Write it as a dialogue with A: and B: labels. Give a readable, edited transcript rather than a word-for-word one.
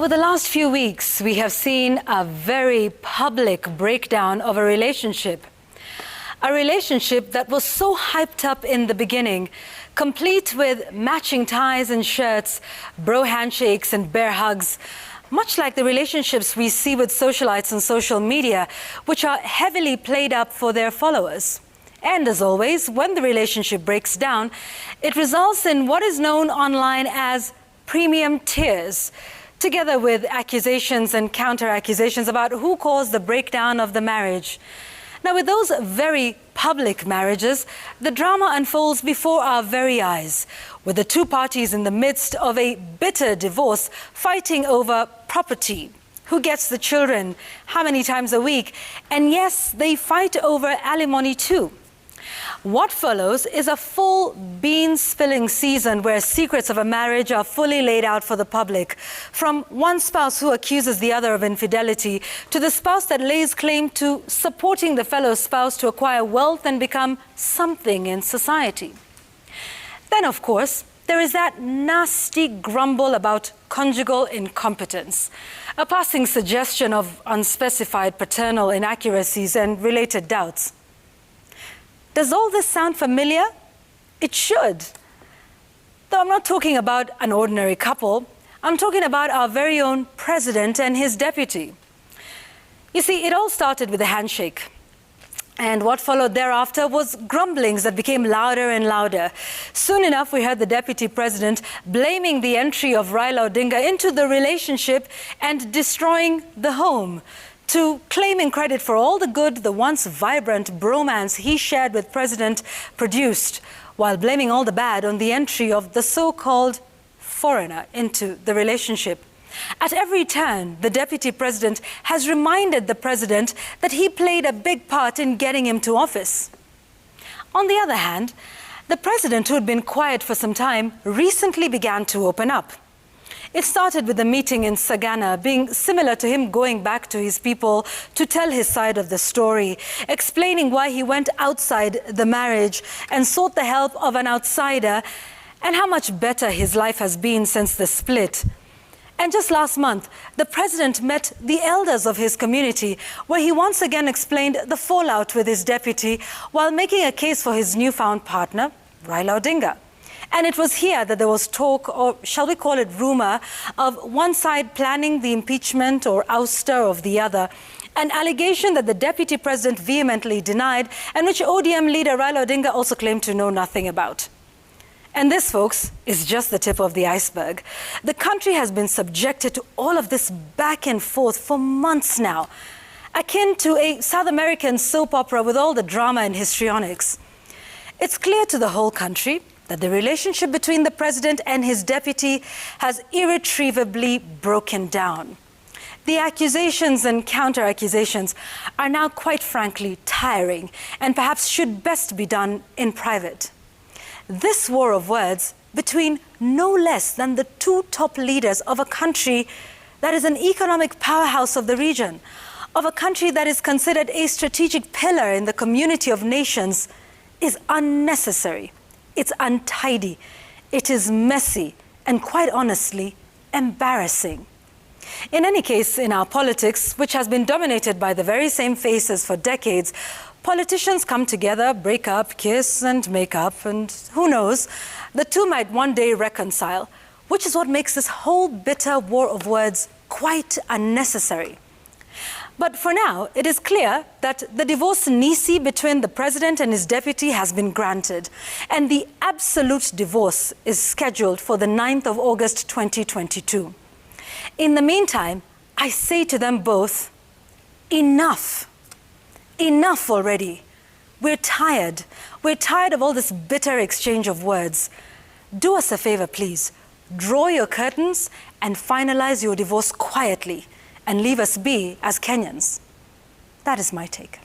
A: Over the last few weeks, we have seen a very public breakdown of a relationship. A relationship that was so hyped up in the beginning, complete with matching ties and shirts, bro handshakes and bear hugs, much like the relationships we see with socialites on social media, which are heavily played up for their followers. And as always, when the relationship breaks down, it results in what is known online as premium tears, together with accusations and counter-accusations about who caused the breakdown of the marriage. Now, with those very public marriages, the drama unfolds before our very eyes, with the two parties in the midst of a bitter divorce fighting over property, who gets the children, how many times a week, and yes, they fight over alimony too. What follows is a full bean-spilling season where secrets of a marriage are fully laid out for the public, from one spouse who accuses the other of infidelity to the spouse that lays claim to supporting the fellow spouse to acquire wealth and become something in society. Then, of course, there is that nasty grumble about conjugal incompetence, a passing suggestion of unspecified paternal inaccuracies and related doubts. Does all this sound familiar? It should. Though I'm not talking about an ordinary couple, I'm talking about our very own president and his deputy. You see, it all started with a handshake. And what followed thereafter was grumblings that became louder and louder. Soon enough, we heard the deputy president blaming the entry of Raila Odinga into the relationship and destroying the home, to claiming credit for all the good the once vibrant bromance he shared with President produced, while blaming all the bad on the entry of the so-called foreigner into the relationship. At every turn, the deputy president has reminded the president that he played a big part in getting him to office. On the other hand, the president, who had been quiet for some time, recently began to open up. It started with a meeting in Sagana, being similar to him going back to his people to tell his side of the story, explaining why he went outside the marriage and sought the help of an outsider, and how much better his life has been since the split. And just last month, the president met the elders of his community, where he once again explained the fallout with his deputy while making a case for his newfound partner, Raila Odinga. And it was here that there was talk, or shall we call it rumor, of one side planning the impeachment or ouster of the other, an allegation that the deputy president vehemently denied and which ODM leader Raila Odinga also claimed to know nothing about. And this, folks, is just the tip of the iceberg. The country has been subjected to all of this back and forth for months now, akin to a South American soap opera with all the drama and histrionics. It's clear to the whole country that the relationship between the president and his deputy has irretrievably broken down. The accusations and counter-accusations are now, quite frankly, tiring and perhaps should best be done in private. This war of words between no less than the two top leaders of a country that is an economic powerhouse of the region, of a country that is considered a strategic pillar in the community of nations, is unnecessary. It's untidy, it is messy, and quite honestly, embarrassing. In any case, in our politics, which has been dominated by the very same faces for decades, politicians come together, break up, kiss, and make up, and who knows, the two might one day reconcile, which is what makes this whole bitter war of words quite unnecessary. But for now, it is clear that the divorce nisi between the president and his deputy has been granted, and the absolute divorce is scheduled for the 9th of August 2022. In the meantime, I say to them both, enough. Enough already. We're tired. We're tired of all this bitter exchange of words. Do us a favor, please. Draw your curtains and finalize your divorce quietly, and leave us be as Kenyans. That is my take.